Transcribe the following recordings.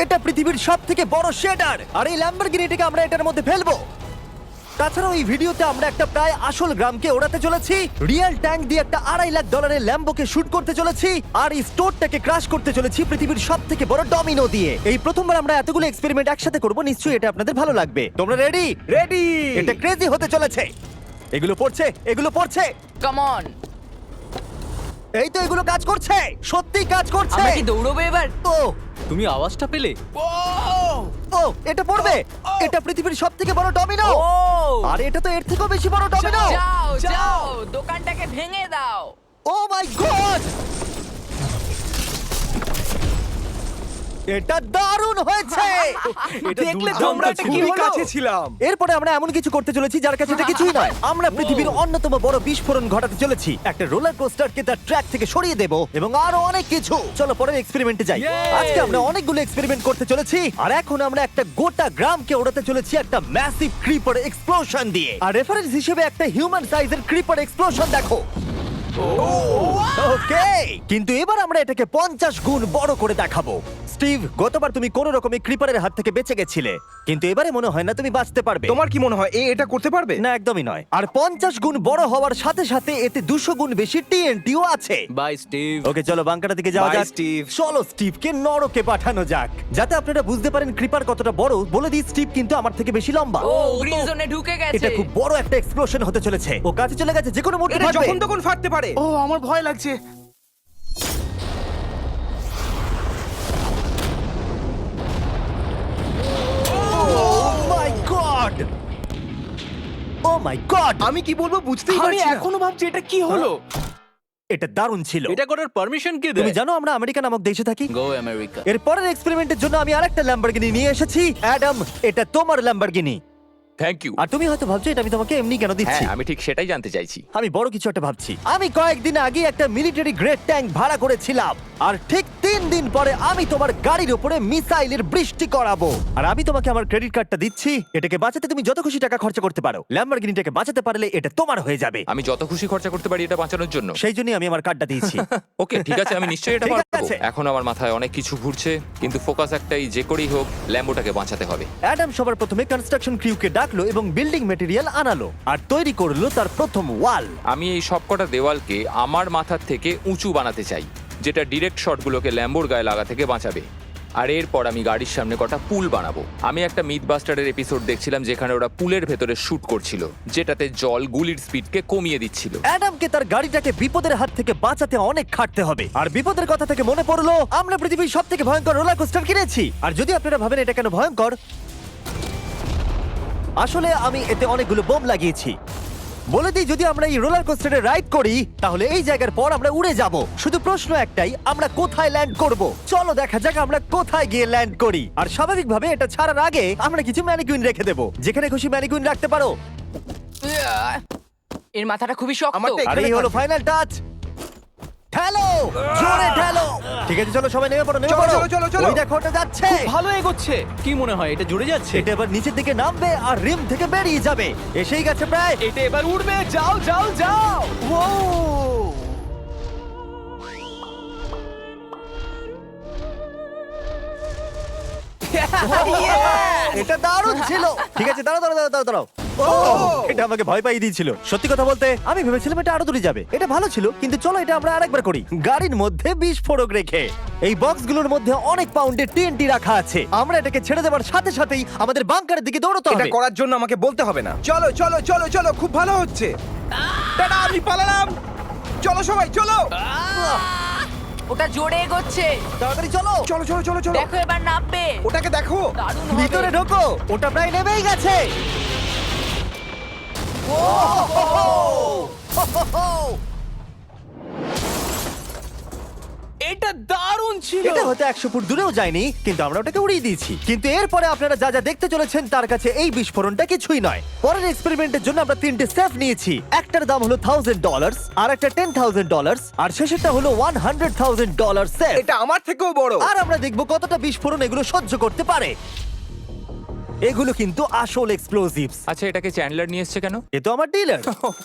এটা পৃথিবীর সবথেকে বড় শেডার, আর এই ল্যাম্বরগিনিটাকে আমরা এটার মধ্যে ফেলবো। তাছাড়াও এই ভিডিওতে আমরা একটা প্রায় আসল গ্রামকে ওড়াতে চলেছি, রিয়েল ট্যাঙ্ক দিয়ে একটা $2.5 লাখ ল্যাম্বোকে শুট করতে চলেছি, আর এই স্টোরটাকে ক্রাশ করতে চলেছি পৃথিবীর সবথেকে বড় ডমিনো দিয়ে। এই প্রথমবার আমরা এতগুলো এক্সপেরিমেন্ট একসাথে করব, নিশ্চয়ই এটা আপনাদের ভালো লাগবে। তোমরা রেডি? রেডি। এটা ক্রেজি হতে চলেছে। এগুলো পড়ছে, এগুলো পড়ছে। Come on. এই তো এগুলো কাজ করছে, সত্যি কাজ করছে। আমরা কি দৌড়বো এবার? ও তুমি আওয়াজটা পেলে? ও এটা পড়বে। এটা পৃথিবীর সবথেকে বড় ডমিনো, ও আর এটা তো এর থেকেও বেশি বড় ডমিনো। যাও যাও দোকানটাকে ভেঙে দাও। ও মাই গড, এটা দারুণ হয়েছে। এটা দেখলে দুর্দান্ত তোমরা ছিল। খুবই কাছে ছিলাম। এরপরে আমরা এমন কিছু করতে চলেছি যার কাছে এটা কিছুই নয়। আমরা পৃথিবীর অন্যতম বড় বিস্ফোরণ ঘটাতে চলেছি। একটা রোলার কোস্টারকে তার ট্র্যাক থেকে সরিয়ে দেব এবং আরো অনেক কিছু। চলো পরের এক্সপেরিমেন্টে যাই। Yay! আজকে আমরা অনেকগুলো এক্সপেরিমেন্ট করতে চলেছি, আর এখন আমরা একটা গোটা গ্রামকে ওড়াতে চলেছি একটা ম্যাসিভ ক্রিপার এক্সপ্লোশন দিয়ে। আর রেফারেন্স হিসেবে একটা হিউম্যান সাইজের ক্রিপার এক্সপ্লোশন দেখো। ওকে, কিন্তু এবার আমরা এটাকে 50 গুণ বড় করে দেখাবো। স্টিভ, গতবার তুমি কোন রকমে ক্রিপারের হাত থেকে বেঁচে গেছিলে, কিন্তু এবারে মনে হয় না তুমি বাঁচতে পারবে। তোমার কি মনে হয় এটা করতে পারবে? না, একদমই নয়। আর 50 গুণ বড় হওয়ার সাথে সাথে এতে 200 গুণ বেশি টিএনটিও আছে। Bye Steve. ওকে, চলো বাংকারের দিকে যাওয়া Bye, যাক। Steve. চলো স্টিভকে নরকে পাঠানো যাক। যাতে আপনারা বুঝতে পারেন ক্রিপার কতটা বড়, বলে দিই স্টিভ কিন্তু আমার থেকে বেশি লম্বা। ও গ্রিন জোনে ঢুকে গেছে। এটা খুব বড় একটা এক্সপ্লোশন হতে চলেছে। ও কাছে চলে গেছে, যে কোনো মুহূর্তে এটা ফাটবে। যখন তখন ফাটতে পারে। ও আমার ভয় লাগছে। Oh my God! Oh my God! আমি কি বলবো বুঝতেই আমি পারছি না। এখনো ভাবছি এটা কি হলো। এটা দারুণ ছিল। এটা করার পারমিশন কে তুমি দেয়? জানো আমরা আমেরিকা নামক দেশে থাকি। গো আমেরিকা। এর পরের এক্সপেরিমেন্টের জন্য আমি আরেকটা ল্যাম্বরগিনি নিয়ে এসেছি। অ্যাডাম, এটা তোমার ল্যাম্বরগিনি। Thank you. আর তুমি হয়তো ভাবছো এটা আমি তোমাকে এমনি কেন দিচ্ছি। হ্যাঁ, আমি ঠিক সেটাই জানতে চাইছি। আমি বড় কিছু একটা ভাবছি। আমি কয়েকদিন আগে একটা মিলিটারি গ্রেড ট্যাঙ্ক ভাড়া করেছিলাম, আর ঠিক 3 দিন পরে আমি তোমার গাড়ির উপরে মিসাইলের বৃষ্টি করাবো। আর আমি তোমাকে আমার ক্রেডিট কার্ডটা দিচ্ছি, এটাকে বাঁচাতে তুমি যত খুশি টাকা খরচা করতে পারো। ল্যাম্বরগিনিটাকে বাঁচাতে পারলে এটা তোমার হয়ে যাবে। আমি যত খুশি খরচা করতে পারি এটা বাঁচানোর জন্য। সেই জন্যই আমি আমার কার্ডটা দিয়েছি। ওকে, ঠিক আছে, আমি নিশ্চয়ই এটা ঠিক পারবো। আছে। এখন আমার মাথায় অনেক কিছু ঘুরছে, কিন্তু ফোকাস একটাই, যে করেই হোক ল্যাম্বোটাকে বাঁচাতে হবে। অ্যাডাম সবার প্রথমে কনস্ট্রাকশন ক্রিউকে ডাকলো এবং বিল্ডিং মেটেরিয়াল আনালো, আর তৈরি করলো তার প্রথম ওয়াল। আমি এই সবকটা দেওয়ালকে আমার মাথার থেকে উঁচু বানাতে চাই, যেটা ডিরেক্ট শটগুলোকে ল্যাম্বোর গায়ে লাগা থেকে বাঁচাবে। আর এরপর আমি গাড়ির সামনে কটা পুল বানাবো। আমি একটা মিথবাস্টারের এপিসোড দেখছিলাম যেখানে ওরা পুলের ভেতরে শুট করছিল, যেটাতে জল গুলির স্পিডকে কমিয়ে দিচ্ছিল। অ্যাডামকে তার গাড়িটাকে বিপদের হাত থেকে বাঁচাতে অনেক খাটতে হবে। আর বিপদের কথা থেকে মনে পড়লো আমরা পৃথিবীর সবথেকে ভয়ঙ্কর রোলার কোস্টার কিনেছি। আর যদি আপনারা ভাবেন এটা কেন ভয়ঙ্কর, আসলে আমি এতে অনেকগুলো বোম লাগিয়েছি। বলে দিই, যদি আমরা এই রোলার কোস্টারে রাইড করি তাহলে এই জায়গার পর আমরা উড়ে যাব। শুধু প্রশ্ন একটাই, আমরা কোথায় ল্যান্ড করব? চলো দেখা যাক আমরা কোথায় গিয়ে ল্যান্ড করি। আর স্বাভাবিকভাবে এটা ছাড়ার আগে আমরা কিছু ম্যানিকুইন রেখে দেবো। যেখানে খুশি ম্যানিকুইন রাখতে পারো। এর মাথাটা খুবই শক্ত। আমারটা আর এই হলো ফাইনাল টাচ। ঠেলো, জোরে ঠেলো। ঠিক আছে, চলো সবাই নেমে পড়ো, নেমে চলো, পড়ো। চলো, চলো, চলো। ওই দেখো ওটা যাচ্ছে। ভালো এগোচ্ছে। কি মনে হয় এটা জুড়ে যাচ্ছে? এটা এবার নিচের দিকে নামবে আর রিম থেকে বেরিয়ে যাবে। এসেই গেছে প্রায়। এটা এবার উড়বে। যাও যাও যাও। ও এটা দারুণ ছিল। ঠিক আছে, দাঁড়াও দাঁড়াও দাঁড়াও দাঁড়াও। ও, এটা আমাকে ভয় পাইয়ে দিয়েছিল। সত্যি কথা বলতে আমি ভেবেছিলাম এটা আরো দূরে যাবে। এটা ভালো ছিল, কিন্তু চলো এটা আমরা আরেকবার করি, গাড়ির মধ্যে বিস্ফোরক রেখে। এই বক্সগুলোর মধ্যে অনেক পাউন্ডের টিএনটি রাখা আছে। আমরা এটাকে ছেড়ে দেওয়ার সাথে সাথেই আমাদের বাংকারের দিকে দৌড়তে এটা হবে। করার জন্য আমাকে বলতে হবে না। চলো চলো চলো চলো, খুব ভালো হচ্ছে। টাটা, আমি পালালাম। চলো সবাই চলো। ওটা জোরে এগোচ্ছে। তাড়াতাড়ি চলো। চলো চলো চলো চলো। দেখো এবার নামবে। ওটাকে দেখো। দারুণ হবে। ভিতরে ঢোকো, ওটা প্রায় নেমেই গেছে। এটা দারুণ ছিল। এটা হয়তো 100 ফুট দূরেও যায়নি, কিন্তু আমরা ওটাকে উড়িয়ে দিয়েছি। কিন্তু এরপরে আপনারা যা যা দেখতে চলেছেন তার কাছে এই বিস্ফোরণটা কিছুই নয়। পরের এক্সপেরিমেন্টের জন্য আমরা 3টে সেফ নিয়েছি। একটার দাম হলো $1000, আর একটা $10,000, আর শেষেরটা হলো $100,000 সেফ। এটা আমার থেকেও বড়। আর আমরা দেখব কতটা বিস্ফোরণ এগুলো সহ্য করতে পারে। এগুলো কিন্তু আসল এক্সপ্লোসিভস। আচ্ছা, এটাকে চ্যান্ডলার নিয়ে এসছে কেন? এ তো আমার ডিলার।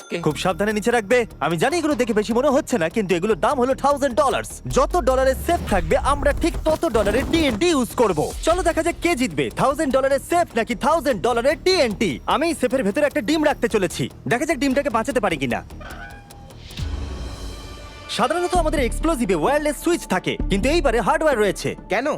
Okay. খুব সাবধানে নিচে রাখবে। আমি জানি এগুলো দেখে বেশি মনে হচ্ছে না, কিন্তু এগুলোর দাম হলো $1000। যত ডলারের সেফ থাকবে আমরা ঠিক তত ডলারের TNT ইউজ করব। চলো দেখা যাক কে জিতবে, $1000 সেফ নাকি $1000 TNT। আমি সেফের ভেতরে একটা ডিম রাখতে চলেছি, দেখা যাক ডিমটাকে বাঁচাতে পারি কিনা। সাধারণত আমাদের এক্সপ্লোসিভে ওয়্যারলেস সুইচ থাকে, কিন্তু এইবারে হার্ডওয়্যার রয়েছে। কেন?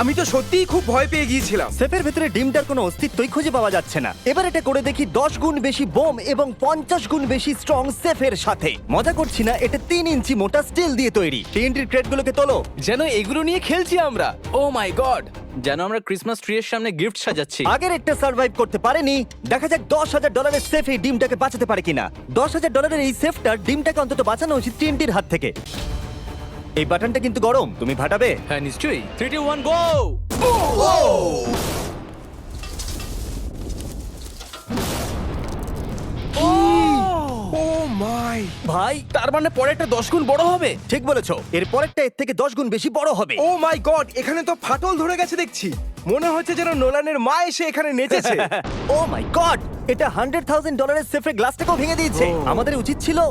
আমি তো সত্যিই খুব ভয় পেয়ে গিয়েছিলাম। সেফের ভেতরে ডিমটার কোনো অস্তিত্বই খুঁজে পাওয়া যাচ্ছে না। এবার এটা করে দেখি 10 গুণ বেশি বোম এবং 50 গুণ বেশি স্ট্রং সেফের সাথে। মজা করছি না, এটা 3 ইঞ্চি মোটা স্টিল দিয়ে তৈরি। TNT ক্রেটগুলোকে তোলো। যেন এগুলো নিয়ে খেলছি আমরা। ও মাই গড, যেন আমরা ক্রিসমাস ট্রি এর সামনে গিফট সাজাচ্ছি। আগের একটা সার্ভাইভ করতে পারেনি, দেখা যাক $10,000 সেফ এই ডিমটাকে বাঁচাতে পারে কিনা। $10,000 এই সেফটার ডিমটাকে অন্তত বাঁচানো উচিত TNTর হাত থেকে। এই বাটনটা কিন্তু গরম, তুমি ফাটাবে? হ্যাঁ নিশ্চয়ই। 3 2 1 গো। ও মাই! ভাই তার মানে পরে একটা 10 গুণ বড় হবে। ঠিক বলেছো, এর পরেরটা এর থেকে 10 গুণ বেশি বড় হবে। ও মাই গড! এখানে তো ফাটল ধরে গেছে দেখছি। মনে হচ্ছে যেন নোলানের মা এসে এখানে নেচেছে। ও মাই গড, এটা $100,000 সেফের গ্লাসটাকেও ভেঙে দিয়েছে। আমাদের উচিত ছিল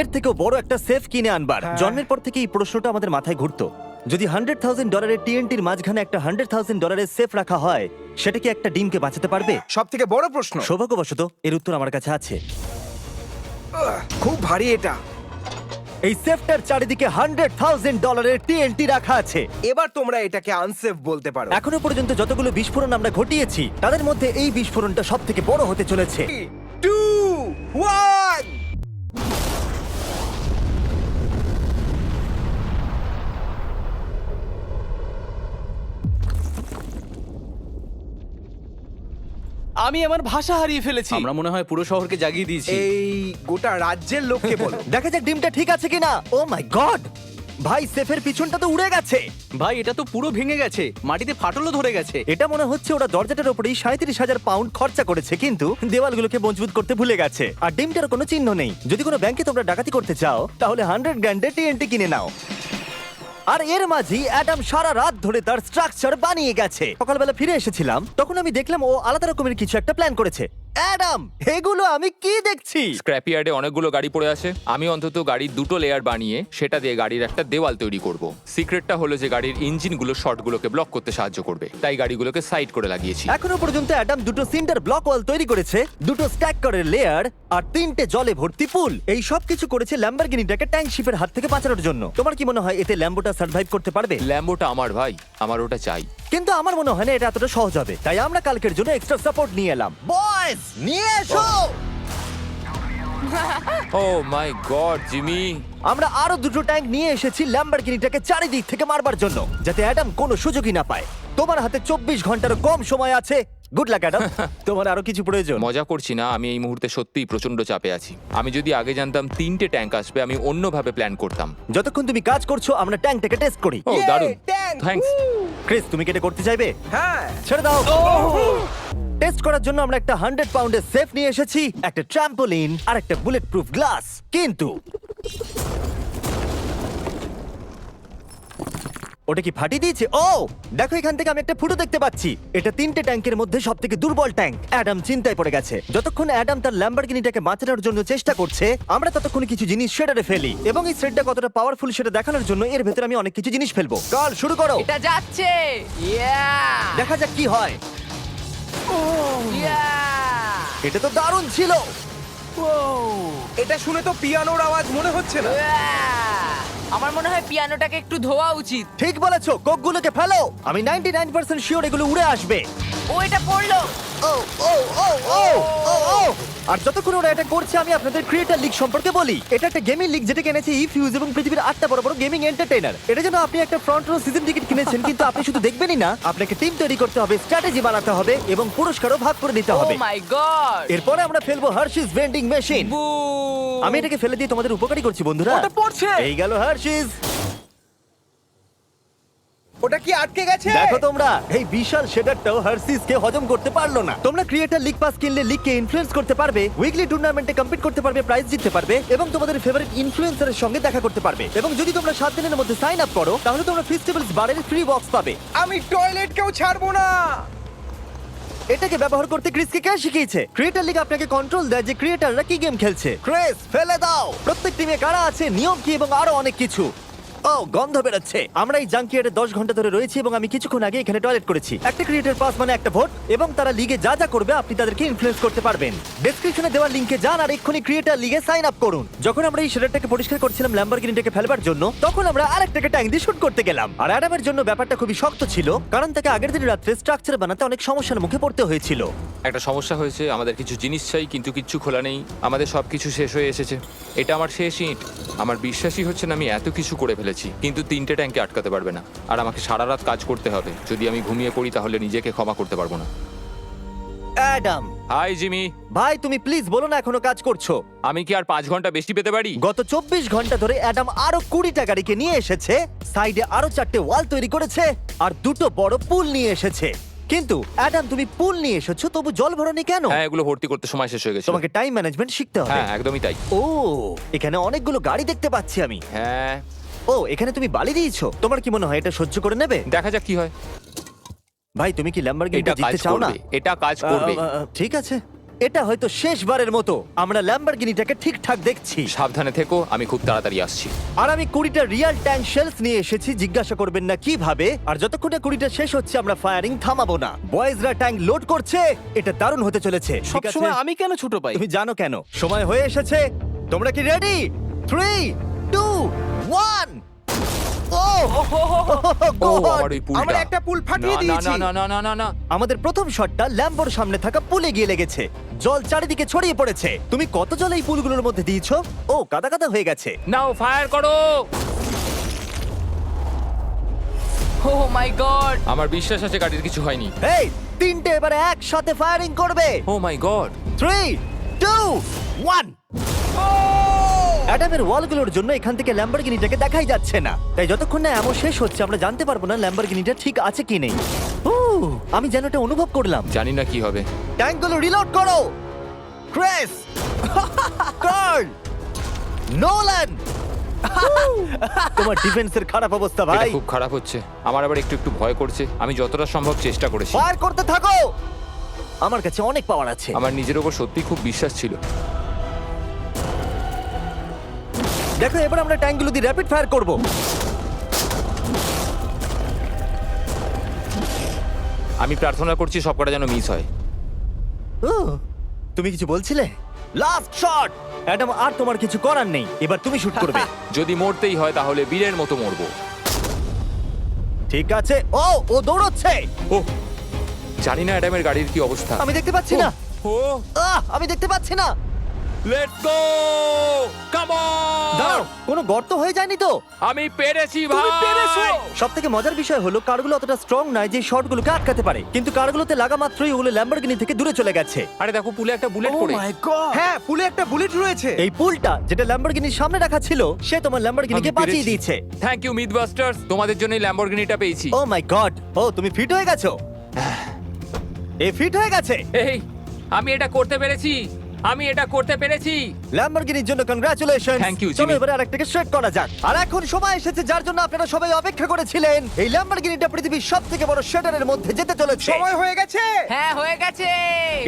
এর থেকেও বড় একটা সেফ কিনে আনবার। জন্মের পর থেকে এই প্রশ্নটা আমাদের মাথায় ঘুরতো, যদি $100,000 TNTর মাঝখানে একটা $100,000 সেফ রাখা হয়, সেটা কি একটা ডিমকে বাঁচাতে পারবে? সব থেকে বড় প্রশ্ন। সৌভাগ্যবশত এর উত্তর আমার কাছে আছে। খুব ভারী এটা। এই সেফটার চারিদিকে $100,000 TNT রাখা আছে। এবার তোমরা এটাকে আনসেফ বলতে পারো। এখনো পর্যন্ত যতগুলো বিস্ফোরণ আমরা ঘটিয়েছি, তাদের মধ্যে এই বিস্ফোরণটা সব থেকে বড় হতে চলেছে। 2 1 আমি আমার ভাষা হারিয়ে ফেলেছি। আমরা মনে হয় পুরো শহরকে জাগিয়ে দিয়েছি। এই গোটা রাজ্যের লোককে বলো। দেখা যাক ডিমটা ঠিক আছে কিনা। ও মাই গড, ভাই সেফের পিছনটা তো উড়ে গেছে। ভাই এটা তো পুরো ভেঙে গেছে, মাটিতে ফাটলও ধরে গেছে। এটা মনে হচ্ছে ওরা দরজাটার উপরেই 37,000 পাউন্ড খরচা করেছে, কিন্তু দেওয়ালগুলোকে মজবুত করতে ভুলে গেছে। আর ডিমটার কোনো চিহ্ন নেই। যদি কোনো ব্যাংকে তোমরা ডাকাতি করতে চাও, তাহলে 100 গ্র্যান্ডে TNT কিনে নাও। আর এর মাঝেই অ্যাডাম সারা রাত ধরে তার স্ট্রাকচার বানিয়ে গেছে। সকালবেলা ফিরে এসেছিলাম, তখন আমি দেখলাম ও আলাদা রকমের কিছু একটা প্ল্যান করেছে। অ্যাডাম, এগুলো আমি কি দেখছি? স্ক্র্যাপ ইয়ার্ডে অনেকগুলো গাড়ি পড়ে আছে। আমি অন্তত গাড়ির 2টো লেয়ার বানিয়ে সেটা দিয়ে গাড়ির একটা দেওয়াল তৈরি করব। সিক্রেটটা হলো যে গাড়ির ইঞ্জিনগুলো শর্টগুলোকে ব্লক করতে সাহায্য করবে, তাই গাড়িগুলোকে সাইড করে লাগিয়েছি। এখনো পর্যন্ত অ্যাডাম 2টো সিন্টার ব্লক ওয়াল তৈরি করেছে, 2টো স্ট্যাক করের লেয়ার আর 3টে জলে ভর্তি পুল। এই সব কিছু করেছে ল্যাম্বরগিনিটাকে ট্যাঙ্ক শিপের হাত থেকে বাঁচানোর জন্য। তোমার কি মনে হয় এতে ল্যাম্বোটা সার্ভাইভ করতে পারবে? ল্যাম্বোটা আমার ভাই, আমার ওটা চাই। কিন্তু আমার মনে হয় না এটা এতটা সহজ হবে, তাই আমরা কালকের জন্য এক্সট্রা সাপোর্ট নিয়ে এলাম। বয়েজ, নিয়ে এসো। ও মাই গড জিমি, আমরা আরো 2টো ট্যাঙ্ক নিয়ে এসেছি ল্যাম্বরগিনিটাকে চারিদিক থেকে মারবার জন্য, যাতে অ্যাডাম কোনো সুযোগই না পায়। তোমার হাতে 24 ঘন্টারও কম সময় আছে। Good luck Adam. তোমার আরো কিছু প্রয়োজন? মজা করছি না, আমি এই মুহূর্তে সত্যিই প্রচন্ড চাপে আছি। আমি যদি আগে জানতাম 3টে ট্যাঙ্ক আসবে, আমি অন্যভাবে প্ল্যান করতাম। যতক্ষণ তুমি কাজ করছো আমরা ট্যাঙ্কটাকে টেস্ট করি। ও দারুণ, ট্যাঙ্ক! থ্যাঙ্কস। ক্রিস, তুমি কি এটা করতে চাইবে? হ্যাঁ। ছেড়ে দাও। টেস্ট করার জন্য আমরা একটা 100 পাউন্ডের সেফ নিয়ে এসেছি, একটা ট্রাম্পোলিন আর একটা বুলেট প্রুফ গ্লাস। কিন্তু ওটা কি ফাটিয়ে দিয়েছে? ও দেখো, এখান থেকে আমি একটা ফুটো দেখতে পাচ্ছি। এটা 3টে ট্যাঙ্কের মধ্যে সব থেকে দুর্বল ট্যাঙ্ক। অ্যাডাম চিন্তায় পড়ে গেছে। যতক্ষণ অ্যাডাম তার ল্যাম্বরগিনিটাকে বাঁচানোর জন্য চেষ্টা করছে, আমরা ততক্ষণ কিছু জিনিস শেডারে ফেলি, এবং এই শেডটা কতটা পাওয়ারফুল সেটা দেখানোর জন্য এর ভেতরে আমি অনেক কিছু জিনিস ফেলবো। কাল শুরু করো, এটা যাচ্ছে। ইয়া! দেখা যাক কি হয়। ইয়া! এটা তো দারুণ ছিল। এটা শুনে তো পিয়ানোর আওয়াজ মনে হচ্ছে না। ইয়া! আমার মনে হয় পিয়ানোটাকে একটু ধোয়া উচিত। ঠিক বলেছো, কোকগুলোকে ফেলো। আমি 99% শিওর এগুলো উড়ে আসবে। ও এটা পড়লো। ও ও ও ও ও ও আর যতক্ষণ ওরা এটা করছে, আমি আপনাদের ক্রিয়েটর লিগ সম্পর্কে বলি। এটা একটা গেমিং লিগ যেটা কিনেছে ইফিউজ এবং পৃথিবীর 8টা বড় বড় গেমিং এন্টারটেইনার। এটা জন্য আপনি একটা ফ্রন্ট রো সিজন টিকিট কিনেছেন, কিন্তু আপনি শুধু দেখবেনই না, আপনাকে টিম তৈরি করতে হবে, স্ট্র্যাটেজি বানাতে হবে এবং পুরস্কারও ভাগ করে নিতে ও হবে। মাই গড! এরপরে আমরা ফেলবো হার্শিস ভেন্ডিং মেশিন। বু! আমি এটাকে ফেলে দিয়ে তোমাদের উপকারী করছি বন্ধুরা। ওটা পড়ছে। এই গেল হার্শিস। ওটা কি আটকে গেছে? দেখো তোমরা, এই বিশাল শেডারটাও হার্সিস কে হজম করতে পারলো না। তোমরা ক্রিয়েটার লিগ পাস কিনলে লিগকে ইনফ্লুয়েন্স করতে পারবে, উইকলি টুর্নামেন্টে কম্পিট করতে পারবে, প্রাইজ জিততে পারবে এবং তোমাদের ফেভারিট ইনফ্লুয়েন্সারের সঙ্গে দেখা করতে পারবে। এবং যদি তোমরা 7 দিনের মধ্যে সাইন আপ করো তাহলে তোমরা ফেস্টিভ্যালস বারের ফ্রি বক্স পাবে। আমি টয়লেটকেও ছাড়বো না। এটাকে ব্যবহার করতে ক্রিসকে কে শিখিয়েছে? ক্রিয়েটার লিগ আপনাকে কন্ট্রোল দেয় যে ক্রিয়েটাররা কি গেম খেলছে। ক্রিস, ফেলে দাও। প্রত্যেক টিমে কারা আছে, নিয়ম কি এবং আরো অনেক কিছু। ও, গন্ধ বেরোচ্ছে। আমরা এই জাঙ্কিয়ার্ডে 10 ঘন্টা ধরে রয়েছি এবং আমি কিছুক্ষণ আগে এখানে টয়লেট করেছি। একটা ক্রিয়েটার পাস মানে একটা ভোট এবং তারা লিগে যা যা করবে আপনি তাদেরকে ইনফ্লুয়েন্স করতে পারবেন। ডেসক্রিপশনে দেওয়া লিংকে যান আর এক্ষুনি ক্রিয়েটার লিগে সাইন আপ করুন। যখন আমরা এই শেডারটাকে পরিষ্কার করছিলাম ল্যাম্বরগিনিটাকে ফেলবার জন্য, তখন আমরা আরেকটাকে ট্যাঙ্ক দিয়ে শুট করতে গেলাম। আর অ্যাডামের জন্য ব্যাপারটা খুবই শক্ত ছিল, কারণ তাকে আগের দিন রাত্রে স্ট্রাকচার বানাতে অনেক সমস্যার মুখে পড়তে হয়েছিল। একটা সমস্যা হয়েছে, আমাদের কিছু জিনিস চাই কিন্তু কিচ্ছু খোলা নেই। আমাদের সবকিছু শেষ হয়ে এসেছে। এটা আমার শেষ ইট। আমার বিশ্বাসই হচ্ছে না আমি এত কিছু করে ফেলেছি, কিন্তু 3টে ট্যাঙ্কে আটকাতে পারবে না। আর আমাকে সারা রাত কাজ করতে হবে। যদি আমি ঘুমিয়ে পড়ি তাহলে নিজেকে ক্ষমা করতে পারবো না। অ্যাডাম হাই জিমি, ভাই, তুমি প্লিজ বলো না এখনো কাজ করছো। আমি কি আর 5 ঘন্টা বেশি পেতে পারি? গত 24 ঘন্টা ধরে অ্যাডাম আরো 20টা গাড়িকে নিয়ে এসেছে, সাইডে আরো 4টে ওয়াল তৈরি করেছে আর 2টো বড় পুল নিয়ে এসেছে। কিন্তু অ্যাডাম, তুমি পুল নিয়ে এসেছো তবু জল ভরনি কেন? হ্যাঁ, এগুলো ভর্তি করতে সময় শেষ হয়ে গেছে। তোমাকে টাইম ম্যানেজমেন্ট শিখতে হবে। হ্যাঁ, একদমই তাই। ও, এখানে অনেকগুলো গাড়ি দেখতে পাচ্ছি আমি। হ্যাঁ, ও, এখানে তুমি বালি দিয়েছো। তোমার কি মনে হয় এটা সহ্য করে নেবে? দেখা যাক কি হয়। ভাই, তুমি কি ল্যাম্বরগিনিটা এটা কাজ জিততে চাও না? করবে, এটা কাজ করবে। ঠিক আছে, এটা হয়তো শেষবারের মতো আমরা ল্যাম্বরগিনিটাকে ঠিকঠাক দেখছি। সাবধানে থেকো, আমি খুব তাড়াতাড়ি আসছি। আর আমি 20টা রিয়েল ট্যাঙ্ক শেলস নিয়ে এসেছি। জিজ্ঞাসা করবেন না কিভাবে। আর যতক্ষণে 20টা শেষ হচ্ছে আমরা ফায়ারিং থামাবো না। বয়েজরা ট্যাঙ্ক লোড করছে। এটা দারুণ হতে চলেছে। ঠিক আছে, সবসময় আমি কেন ছোট পাই? তুমি জানো কেন। সময় হয়ে এসেছে। তোমরা কি রেডি? 3, 2, 1। ও ও, God! আমার ওই পুলটা। আমরা একটা পুল ফাটিয়ে না, দিয়েছি। না, না, না, না, না, না। আমাদের প্রথম শটটা ল্যাম্বোর সামনে থাকা পুলে গিয়ে লেগেছে। জল চারিদিকে ছড়িয়ে পড়েছে। তুমি কত জল এই পুলগুলোর মধ্যে দিয়েছো? ও, কাদা কাদা হয়ে গেছে। নাও, ফায়ার করো। ও মাই গড! আমার বিশ্বাস আছে গাড়ির কিছু হয়নি। এই, 3টে এবারে একসাথে ফায়ারিং করবে। ও মাই গড। 3, 2, 1। অ্যাডামের ওয়ালগুলোর জন্য এখান থেকে ল্যাম্বরগিনিটাকে দেখাই যাচ্ছে না। তাই যতক্ষণ না এমন শেষ হচ্ছে আমরা জানতে পারবো না ল্যাম্বরগিনিটা ঠিক আছে কি নেই। আমি যেন এটা অনুভব করলাম। জানি না কি হবে। ট্যাঙ্কগুলো রিলোড করো। Kress, Carl, Nolan. তোমার ডিফেন্সের খারাপ অবস্থা এটা ভাই। খুব খারাপ হচ্ছে। আমার আবার একটু একটু ভয় করছে। আমি যতটা সম্ভব চেষ্টা করেছি। ফায়ার করতে থাকো। আমার কাছে অনেক পাওয়ার আছে। আমার নিজের ওপর সত্যি খুব বিশ্বাস ছিল। দেখো, এবার আমরা ট্যাঙ্কগুলো দিয়ে র্যাপিড ফায়ার করব। আমি প্রার্থনা করছি সবকটা যেন মিস হয়। তুমি কিছু বলছিলে? Last shot. অ্যাডাম, আর তোমার কিছু করার নেই। এবার তুমি শুট করবে। যদি মরতেই হয় তাহলে বীরের মতো মরবো। ঠিক আছে। ও দৌড়চ্ছে। ও, জানি না অ্যাডামের গাড়ির কি অবস্থা। আমি দেখতে পাচ্ছি না। ও, আমি দেখতে পাচ্ছি না। লেটস গো, কাম দাঁড়াও, অন। কোনো গর্ত হয়ে যায়নি তো? আমি পেরেছি তুমি ভাই। পেরেছো। সবথেকে মজার বিষয় হলো কারগুলো অতটা স্ট্রং নয় যে শটগুলোকে আটকাতে পারে, কিন্তু কারগুলোতে লাগা মাত্রই ওগুলো ল্যাম্বরগিনি থেকে দূরে চলে গেছে। আরে দেখো, পুলে একটা বুলেট ও পড়ে। মাই গড! হ্যাঁ, পুলে একটা বুলেট রয়েছে। এই পুলটা যেটা ল্যাম্বরগিনির সামনে রাখা ছিল, সে তোমার ল্যাম্বরগিনিকে আমি বাঁচিয়ে পেরেছি। দিয়েছে। থ্যাংক ইউ মিথবাস্টার্স, তোমাদের জন্যই ল্যাম্বরগিনিটা পেয়েছি। ও মাই গড! ও, তুমি ফিট হয়ে গেছো। এ ফিট হয়ে গেছে। এই, আমি এটা করতে পেরেছি। আমি এটা করতে পেরেছি। ল্যাম্বরগিনির জন্য কংগ্রাচুলেশন। Thank you, চলো Jimmy. এবারে আরেকটাকে স্ট্রেট করা যাক। আর এখন সময় এসেছে যার জন্য আপনারা সবাই অপেক্ষা করেছিলেন। এই ল্যাম্বরগিনিটা পৃথিবীর সবথেকে বড় শেডারের মধ্যে যেতে চলেছে। সময় হয়ে গেছে। হ্যাঁ, হয়ে গেছে।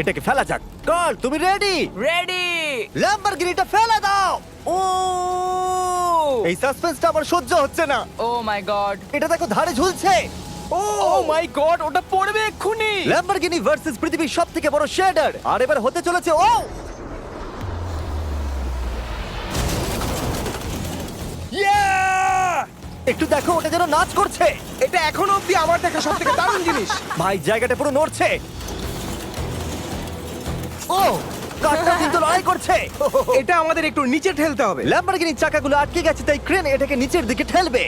এটাকে ফেলা যাক। কার্ল, তুমি রেডি? রেডি। ল্যাম্বরগিনিটা ফেলে দাও। এই সাসপেন্সটা আমার সহ্য হচ্ছে না। ও মাই গড! এটা দেখো, ধারে ঝুলছে। ও মাই গড, ওটা পড়বে এক্ষুনি। ল্যাম্বরগিনি ভার্সেস পৃথিবীর সবথেকে বড় শেডার। আর এবার হতে চলেছে একটু দেখো, ওটা যেন নাচ করছে। এটা এখনো অব্দি আমার দেখা সবথেকে দারুণ জিনিস। ভাই, জায়গাটা পুরো নড়ছে। ও, কারটা কিন্তু লড়াই করছে। এটা আমাদের একটু নিচে ঠেলতে হবে। ল্যাম্বরগিনির চাকাগুলো আটকে গেছে, তাই ক্রেন এটাকে নিচের দিকে ঠেলবে।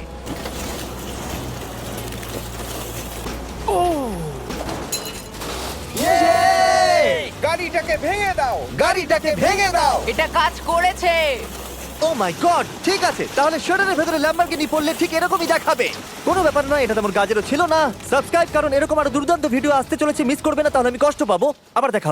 গাড়িটাকে ভেঙে দাও। গাড়িটাকে ভেঙে দাও। এটা কাজ করেছে। ও, মাই গড, ঠিক আছে, তাহলে শেডারের ভেতরে ল্যাম্বরগিনি পড়লে ঠিক এরকমই দেখাবে। কোনো ব্যাপার নয়, এটা তেমন কাজেরও ছিল না। সাবস্ক্রাইব, কারণ এরকম আরো দুর্দান্ত ভিডিও আসতে চলেছে, মিস করবে না, তাহলে আমি কষ্ট পাবো। আবার দেখা হবে।